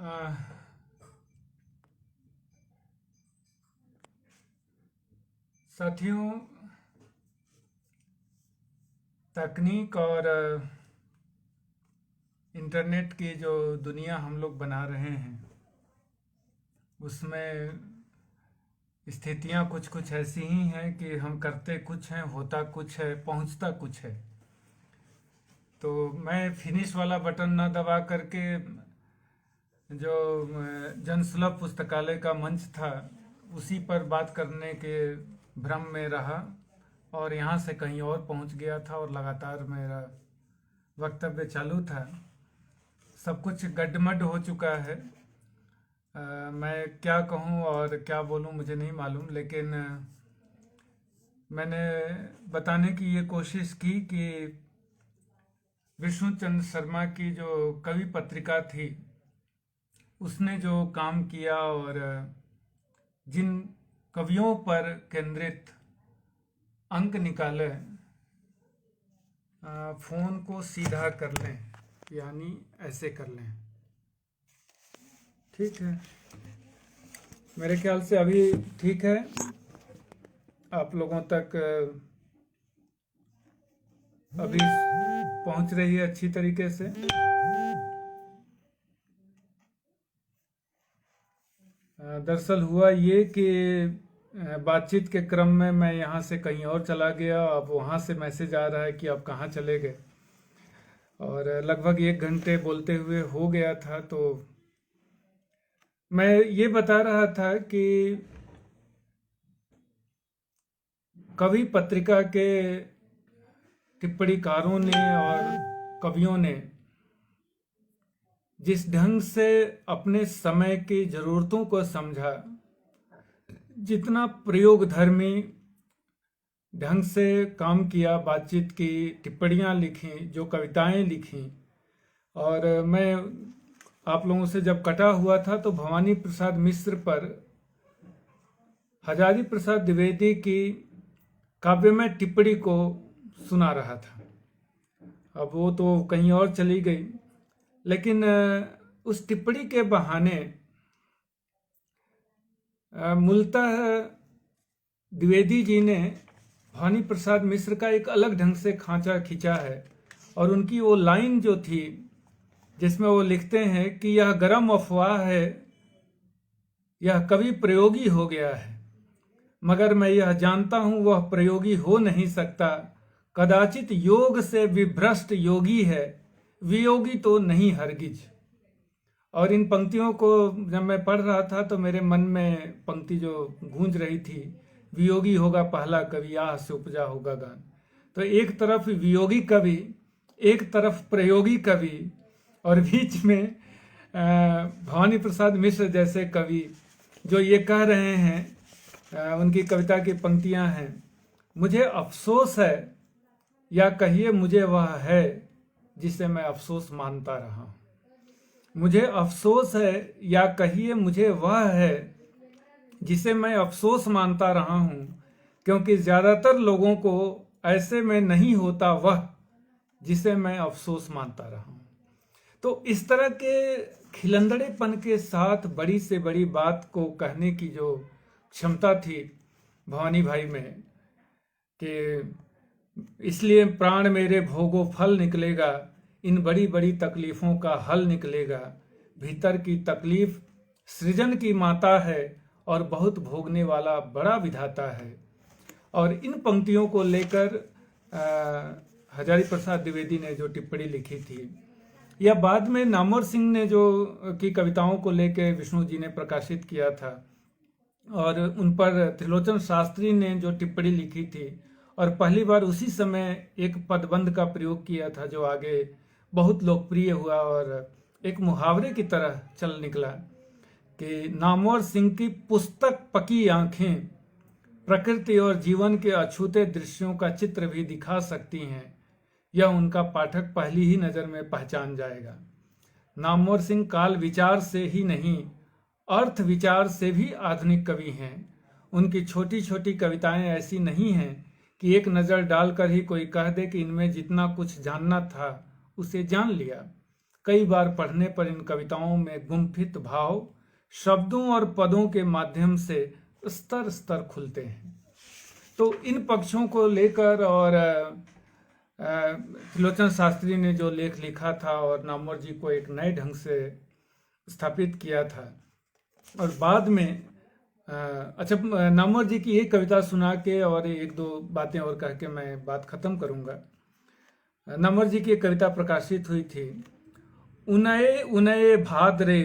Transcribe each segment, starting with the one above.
आ, साथियों, तकनीक और इंटरनेट की जो दुनिया हम लोग बना रहे हैं उसमें स्थितियां कुछ कुछ ऐसी ही हैं कि हम करते कुछ हैं, होता कुछ है, पहुंचता कुछ है। तो मैं फिनिश वाला बटन ना दबा करके जो जनसुलभ पुस्तकालय का मंच था उसी पर बात करने के भ्रम में रहा और यहाँ से कहीं और पहुँच गया था और लगातार मेरा वक्तव्य चालू था। सब कुछ गड्ढमड हो चुका है। मैं क्या कहूँ और क्या बोलूँ मुझे नहीं मालूम, लेकिन मैंने बताने की ये कोशिश की कि विष्णु चंद्र शर्मा की जो कवि पत्रिका थी उसने जो काम किया और जिन कवियों पर केंद्रित अंक निकाले, फोन को सीधा कर लें, यानी ऐसे कर लें। ठीक है, मेरे ख्याल से अभी ठीक है, आप लोगों तक अभी पहुंच रही है अच्छी तरीके से। दरअसल हुआ ये कि बातचीत के क्रम में मैं यहाँ से कहीं और चला गया। अब वहाँ से मैसेज आ रहा है कि आप कहाँ चले गए, और लगभग 1 घंटे बोलते हुए हो गया था। तो मैं ये बता रहा था कि कवि पत्रिका के टिप्पणीकारों ने और कवियों ने जिस ढंग से अपने समय की ज़रूरतों को समझा, जितना प्रयोगधर्मी ढंग से काम किया, बातचीत की, टिप्पणियाँ लिखी, जो कविताएं लिखी, और मैं आप लोगों से जब कटा हुआ था तो भवानी प्रसाद मिश्र पर हजारी प्रसाद द्विवेदी की काव्यमय टिप्पणी को सुना रहा था। अब वो तो कहीं और चली गई, लेकिन उस टिप्पणी के बहाने मूलतः द्विवेदी जी ने भवानी प्रसाद मिश्र का एक अलग ढंग से खांचा खींचा है। और उनकी वो लाइन जो थी जिसमें वो लिखते हैं कि यह गरम अफवाह है, यह कभी प्रयोगी हो गया है, मगर मैं यह जानता हूं वह प्रयोगी हो नहीं सकता। कदाचित योग से विभ्रष्ट योगी है, वियोगी तो नहीं हरगिज। और इन पंक्तियों को जब मैं पढ़ रहा था तो मेरे मन में पंक्ति जो गूंज रही थी, वियोगी होगा पहला कवि, आह से उपजा होगा गान। तो एक तरफ वियोगी कवि, एक तरफ प्रयोगी कवि, और बीच में भवानी प्रसाद मिश्र जैसे कवि जो ये कह रहे हैं, उनकी कविता की पंक्तियां हैं, मुझे अफसोस है या कहिए मुझे वह है जिसे मैं अफसोस मानता रहा। मुझे अफसोस है या कहिए मुझे वह है जिसे मैं अफसोस मानता रहा हूं, क्योंकि ज्यादातर लोगों को ऐसे में नहीं होता वह जिसे मैं अफसोस मानता रहा हूं। तो इस तरह के खिलंदड़ेपन के साथ बड़ी से बड़ी बात को कहने की जो क्षमता थी भवानी भाई में, कि इसलिए प्राण मेरे भोगो फल निकलेगा, इन बड़ी बड़ी तकलीफों का हल निकलेगा। भीतर की तकलीफ सृजन की माता है और बहुत भोगने वाला बड़ा विधाता है। और इन पंक्तियों को लेकर हजारी प्रसाद द्विवेदी ने जो टिप्पणी लिखी थी, या बाद में नामवर सिंह ने जो की कविताओं को लेकर विष्णु जी ने प्रकाशित किया था, और उन पर त्रिलोचन शास्त्री ने जो टिप्पणी लिखी थी, और पहली बार उसी समय एक पदबंध का प्रयोग किया था जो आगे बहुत लोकप्रिय हुआ और एक मुहावरे की तरह चल निकला कि नामवर सिंह की पुस्तक पकी आंखें प्रकृति और जीवन के अछूते दृश्यों का चित्र भी दिखा सकती हैं, यह उनका पाठक पहली ही नज़र में पहचान जाएगा। नामवर सिंह काल विचार से ही नहीं, अर्थ विचार से भी आधुनिक कवि हैं। उनकी छोटी छोटी कविताएं ऐसी नहीं हैं कि एक नज़र डालकर ही कोई कह दे कि इनमें जितना कुछ जानना था उसे जान लिया। कई बार पढ़ने पर इन कविताओं में गुम्फित भाव शब्दों और पदों के माध्यम से स्तर स्तर खुलते हैं। तो इन पक्षों को लेकर और त्रिलोचन शास्त्री ने जो लेख लिखा था और नामवर जी को एक नए ढंग से स्थापित किया था, और बाद में अच्छा, नामवर जी की एक कविता सुना के और एक दो बातें और कह के मैं बात खत्म करूंगा। नामवर जी की एक कविता प्रकाशित हुई थी, उनए उनए भाद्रे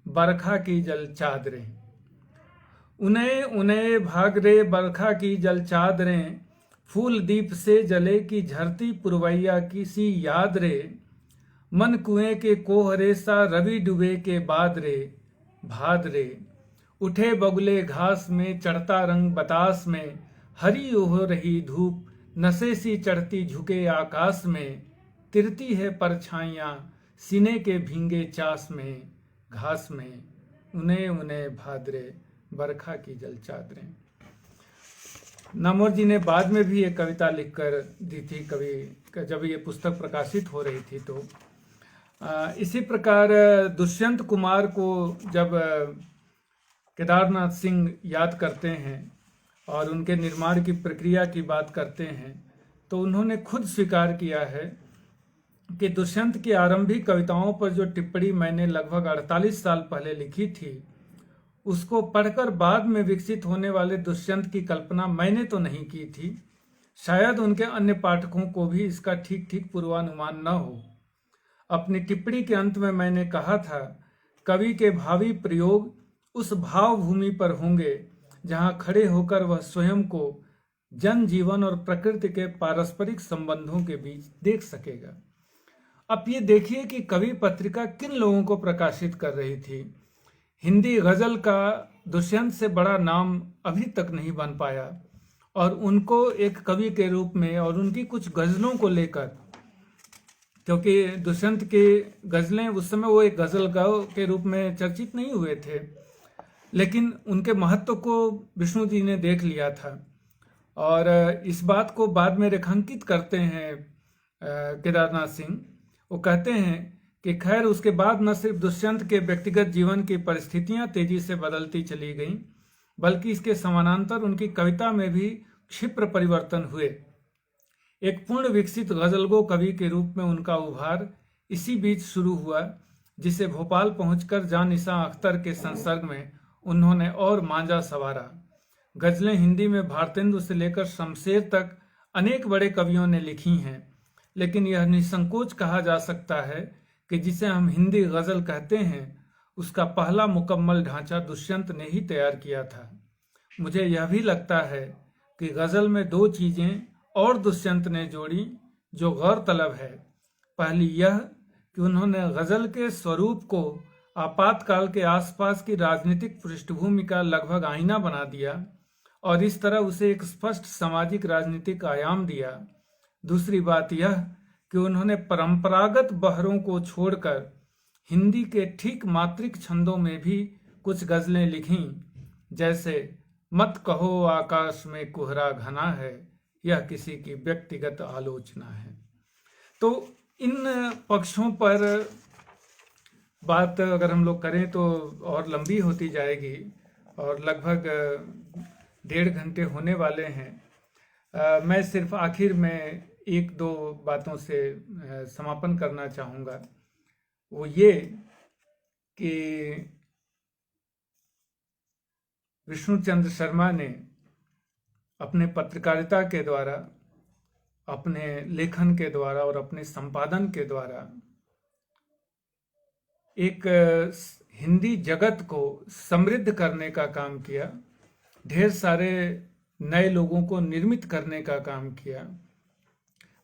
बरखा की जल चादरें, उनए उनए भागरे बरखा की जल चादरें, फूल दीप से जले की झरती पुरवैया की सी याद रे, मन कुएं के कोहरे सा रवि डूबे के बाद रे, भाद रे, उठे बगुले घास में चढ़ता रंग बतास में, हरी हो रही धूप नशे सी चढ़ती झुके आकाश में, तिरती है परछाइयाँ सीने के भींगे चास में, घास में, उन्हें उन्हें भादरे बरखा की जल चादरें। नामवर जी ने बाद में भी एक कविता लिखकर दी थी कवि, जब ये पुस्तक प्रकाशित हो रही थी। तो इसी प्रकार दुष्यंत कुमार को जब केदारनाथ सिंह याद करते हैं और उनके निर्माण की प्रक्रिया की बात करते हैं, तो उन्होंने खुद स्वीकार किया है कि दुष्यंत की आरंभिक कविताओं पर जो टिप्पणी मैंने लगभग 48 साल पहले लिखी थी, उसको पढ़कर बाद में विकसित होने वाले दुष्यंत की कल्पना मैंने तो नहीं की थी। शायद उनके अन्य पाठकों को भी इसका ठीक ठीक पूर्वानुमान न हो। अपनी टिप्पणी के अंत में मैंने कहा था, कवि के भावी प्रयोग उस भाव भूमि पर होंगे जहां खड़े होकर वह स्वयं को जन जीवन और प्रकृति के पारस्परिक संबंधों के बीच देख सकेगा। अब ये देखिए कि कवि पत्रिका किन लोगों को प्रकाशित कर रही थी। हिंदी गजल का दुष्यंत से बड़ा नाम अभी तक नहीं बन पाया, और उनको एक कवि के रूप में और उनकी कुछ गजलों को लेकर, क्योंकि दुष्यंत की गजलें उस समय वो एक गजलगाओं के रूप में चर्चित नहीं हुए थे, लेकिन उनके महत्व को विष्णु जी ने देख लिया था। और इस बात को बाद में रेखांकित करते हैं केदारनाथ सिंह। वो कहते हैं कि खैर उसके बाद न सिर्फ दुष्यंत के व्यक्तिगत जीवन की परिस्थितियां तेजी से बदलती चली गईं, बल्कि इसके समानांतर उनकी कविता में भी क्षिप्र परिवर्तन हुए। एक पूर्ण विकसित गजलगो कवि के रूप में उनका उभार इसी बीच शुरू हुआ, जिसे भोपाल पहुंचकर जानिसां अख्तर के संसर्ग में उन्होंने और मांझा संवारा। गजलें हिंदी में भारतेंदु से लेकर शमशेर तक अनेक बड़े कवियों ने लिखी हैं, लेकिन यह निसंकोच कहा जा सकता है कि जिसे हम हिंदी गजल कहते हैं, उसका पहला मुकम्मल ढांचा दुष्यंत ने ही तैयार किया था। मुझे यह भी लगता है कि गजल में दो चीजें और दुष्यंत ने जोड़ी जो गौरतलब है। पहली यह कि उन्होंने गजल के स्वरूप को आपातकाल के आसपास की राजनीतिक पृष्ठभूमि का लगभग आईना बना दिया और इस तरह उसे एक स्पष्ट सामाजिक राजनीतिक आयाम दिया। दूसरी बात यह कि उन्होंने परंपरागत बहरों को छोड़कर हिंदी के ठीक मात्रिक छंदों में भी कुछ गजलें लिखीं, जैसे मत कहो आकाश में कोहरा घना है, यह किसी की व्यक्तिगत आलोचना है। तो इन पक्षों पर बात अगर हम लोग करें तो और लंबी होती जाएगी और लगभग 1.5 घंटे होने वाले हैं। मैं सिर्फ आखिर में एक दो बातों से समापन करना चाहूँगा। वो ये कि विष्णुचंद्र शर्मा ने अपने पत्रकारिता के द्वारा, अपने लेखन के द्वारा और अपने संपादन के द्वारा एक हिंदी जगत को समृद्ध करने का काम किया, ढेर सारे नए लोगों को निर्मित करने का काम किया।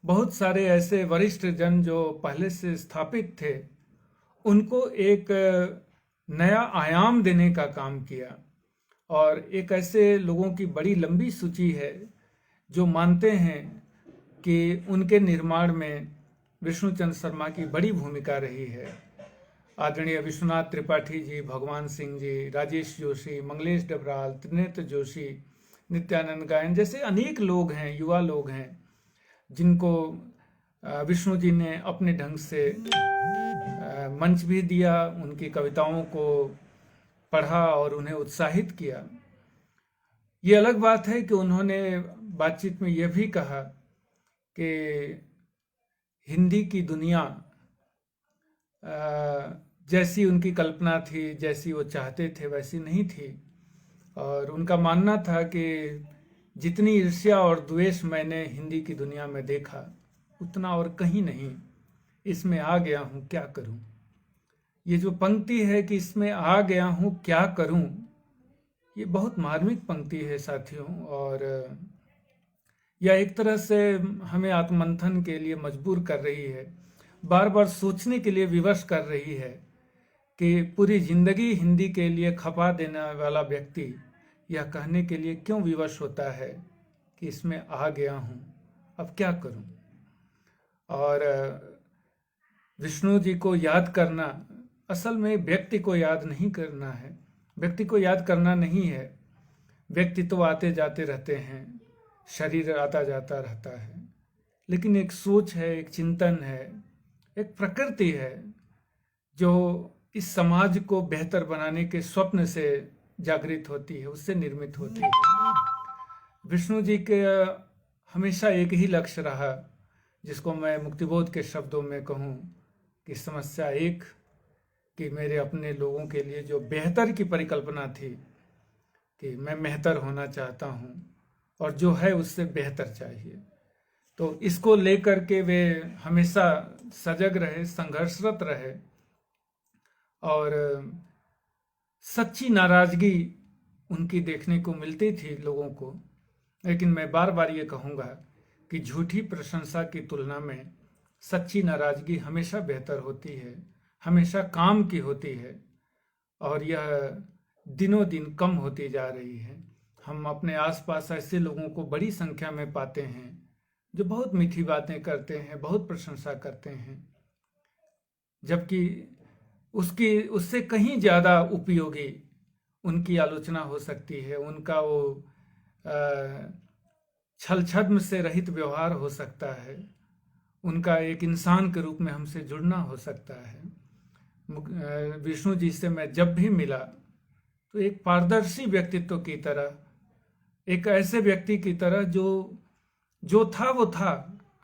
बहुत सारे ऐसे वरिष्ठ जन जो पहले से स्थापित थे, उनको एक नया आयाम देने का काम किया। और एक ऐसे लोगों की बड़ी लंबी सूची है जो मानते हैं कि उनके निर्माण में विष्णुचंद्र शर्मा की बड़ी भूमिका रही है। आदरणीय विश्वनाथ त्रिपाठी जी, भगवान सिंह जी, राजेश जोशी, मंगलेश डबराल, त्रिनेत्र जोशी, नित्यानंद गायन जैसे अनेक लोग हैं, युवा लोग हैं, जिनको विष्णु जी ने अपने ढंग से मंच भी दिया, उनकी कविताओं को पढ़ा और उन्हें उत्साहित किया। ये अलग बात है कि उन्होंने बातचीत में यह भी कहा कि हिंदी की दुनिया जैसी उनकी कल्पना थी, जैसी वो चाहते थे, वैसी नहीं थी। और उनका मानना था कि जितनी ईर्ष्या और द्वेष मैंने हिंदी की दुनिया में देखा, उतना और कहीं नहीं। इसमें आ गया हूँ, क्या करूँ। ये जो पंक्ति है कि इसमें आ गया हूँ, क्या करूँ, ये बहुत मार्मिक पंक्ति है साथियों। और यह एक तरह से हमें आत्ममंथन के लिए मजबूर कर रही है, बार बार सोचने के लिए विवश कर रही है कि पूरी जिंदगी हिंदी के लिए खपा देने वाला व्यक्ति यह कहने के लिए क्यों विवश होता है कि इसमें आ गया हूँ, अब क्या करूँ। और विष्णु जी को याद करना असल में व्यक्ति को याद नहीं करना है, व्यक्ति को याद करना नहीं है। व्यक्ति तो आते जाते रहते हैं, शरीर आता जाता रहता है, लेकिन एक सोच है, एक चिंतन है, एक प्रकृति है जो इस समाज को बेहतर बनाने के स्वप्न से जागृत होती है, उससे निर्मित होती है। विष्णु जी के हमेशा एक ही लक्ष्य रहा, जिसको मैं मुक्तिबोध के शब्दों में कहूँ कि समस्या एक, कि मेरे अपने लोगों के लिए जो बेहतर की परिकल्पना थी कि मैं बेहतर होना चाहता हूँ और जो है उससे बेहतर चाहिए। तो इसको लेकर के वे हमेशा सजग रहे, संघर्षरत रहे। और सच्ची नाराजगी उनकी देखने को मिलती थी लोगों को। लेकिन मैं बार बार ये कहूँगा कि झूठी प्रशंसा की तुलना में सच्ची नाराजगी हमेशा बेहतर होती है, हमेशा काम की होती है। और यह दिनों दिन कम होती जा रही है। हम अपने आसपास ऐसे लोगों को बड़ी संख्या में पाते हैं जो बहुत मीठी बातें करते हैं, बहुत प्रशंसा करते हैं, जबकि उससे कहीं ज़्यादा उपयोगी उनकी आलोचना हो सकती है, उनका वो छल छद्म से रहित व्यवहार हो सकता है, उनका एक इंसान के रूप में हमसे जुड़ना हो सकता है। विष्णु जी से मैं जब भी मिला तो एक पारदर्शी व्यक्तित्व की तरह, एक ऐसे व्यक्ति की तरह जो था वो था।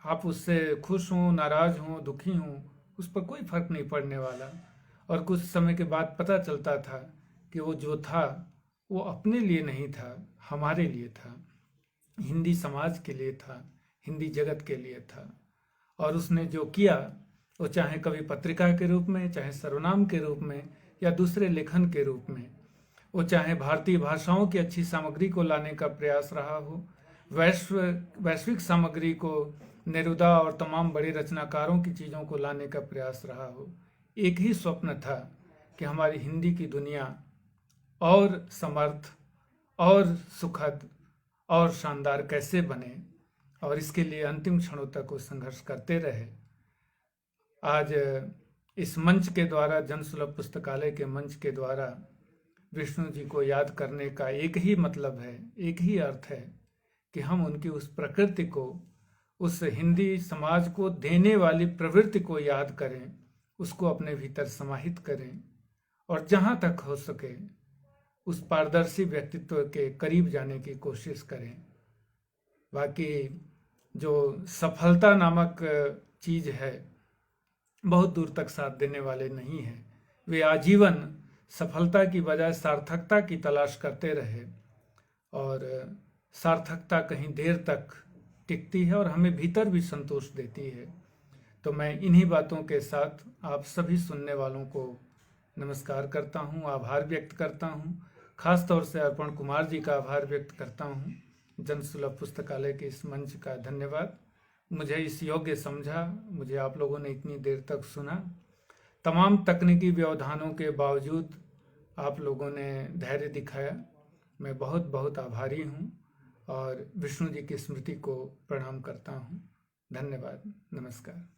आप उससे खुश हों, नाराज हों, दुखी हों, उस पर कोई फर्क नहीं पड़ने वाला। और कुछ समय के बाद पता चलता था कि वो जो था वो अपने लिए नहीं था, हमारे लिए था, हिंदी समाज के लिए था, हिंदी जगत के लिए था। और उसने जो किया वो चाहे कवि पत्रिका के रूप में, चाहे सर्वनाम के रूप में, या दूसरे लेखन के रूप में, वो चाहे भारतीय भाषाओं की अच्छी सामग्री को लाने का प्रयास रहा हो, वैश्विक सामग्री को, नेरुदा और तमाम बड़े रचनाकारों की चीज़ों को लाने का प्रयास रहा हो, एक ही स्वप्न था कि हमारी हिंदी की दुनिया और समर्थ और सुखद और शानदार कैसे बने। और इसके लिए अंतिम क्षणों तक वो संघर्ष करते रहे। आज इस मंच के द्वारा, जनसुलभ पुस्तकालय के मंच के द्वारा विष्णु जी को याद करने का एक ही मतलब है, एक ही अर्थ है कि हम उनकी उस प्रकृति को, उस हिंदी समाज को देने वाली प्रवृत्ति को याद करें, उसको अपने भीतर समाहित करें और जहाँ तक हो सके उस पारदर्शी व्यक्तित्व के करीब जाने की कोशिश करें। बाकी जो सफलता नामक चीज़ है बहुत दूर तक साथ देने वाले नहीं है। वे आजीवन सफलता की बजाय सार्थकता की तलाश करते रहे और सार्थकता कहीं देर तक टिकती है और हमें भीतर भी संतोष देती है। तो मैं इन्हीं बातों के साथ आप सभी सुनने वालों को नमस्कार करता हूँ, आभार व्यक्त करता हूँ। खास तौर से अर्पण कुमार जी का आभार व्यक्त करता हूँ। जनसुलभ पुस्तकालय के इस मंच का धन्यवाद। मुझे इस योग्य समझा, मुझे आप लोगों ने इतनी देर तक सुना। तमाम तकनीकी व्यवधानों के बावजूद आप लोगों ने धैर्य दिखाया, मैं बहुत बहुत आभारी हूँ और विष्णु जी की स्मृति को प्रणाम करता हूँ। धन्यवाद, नमस्कार।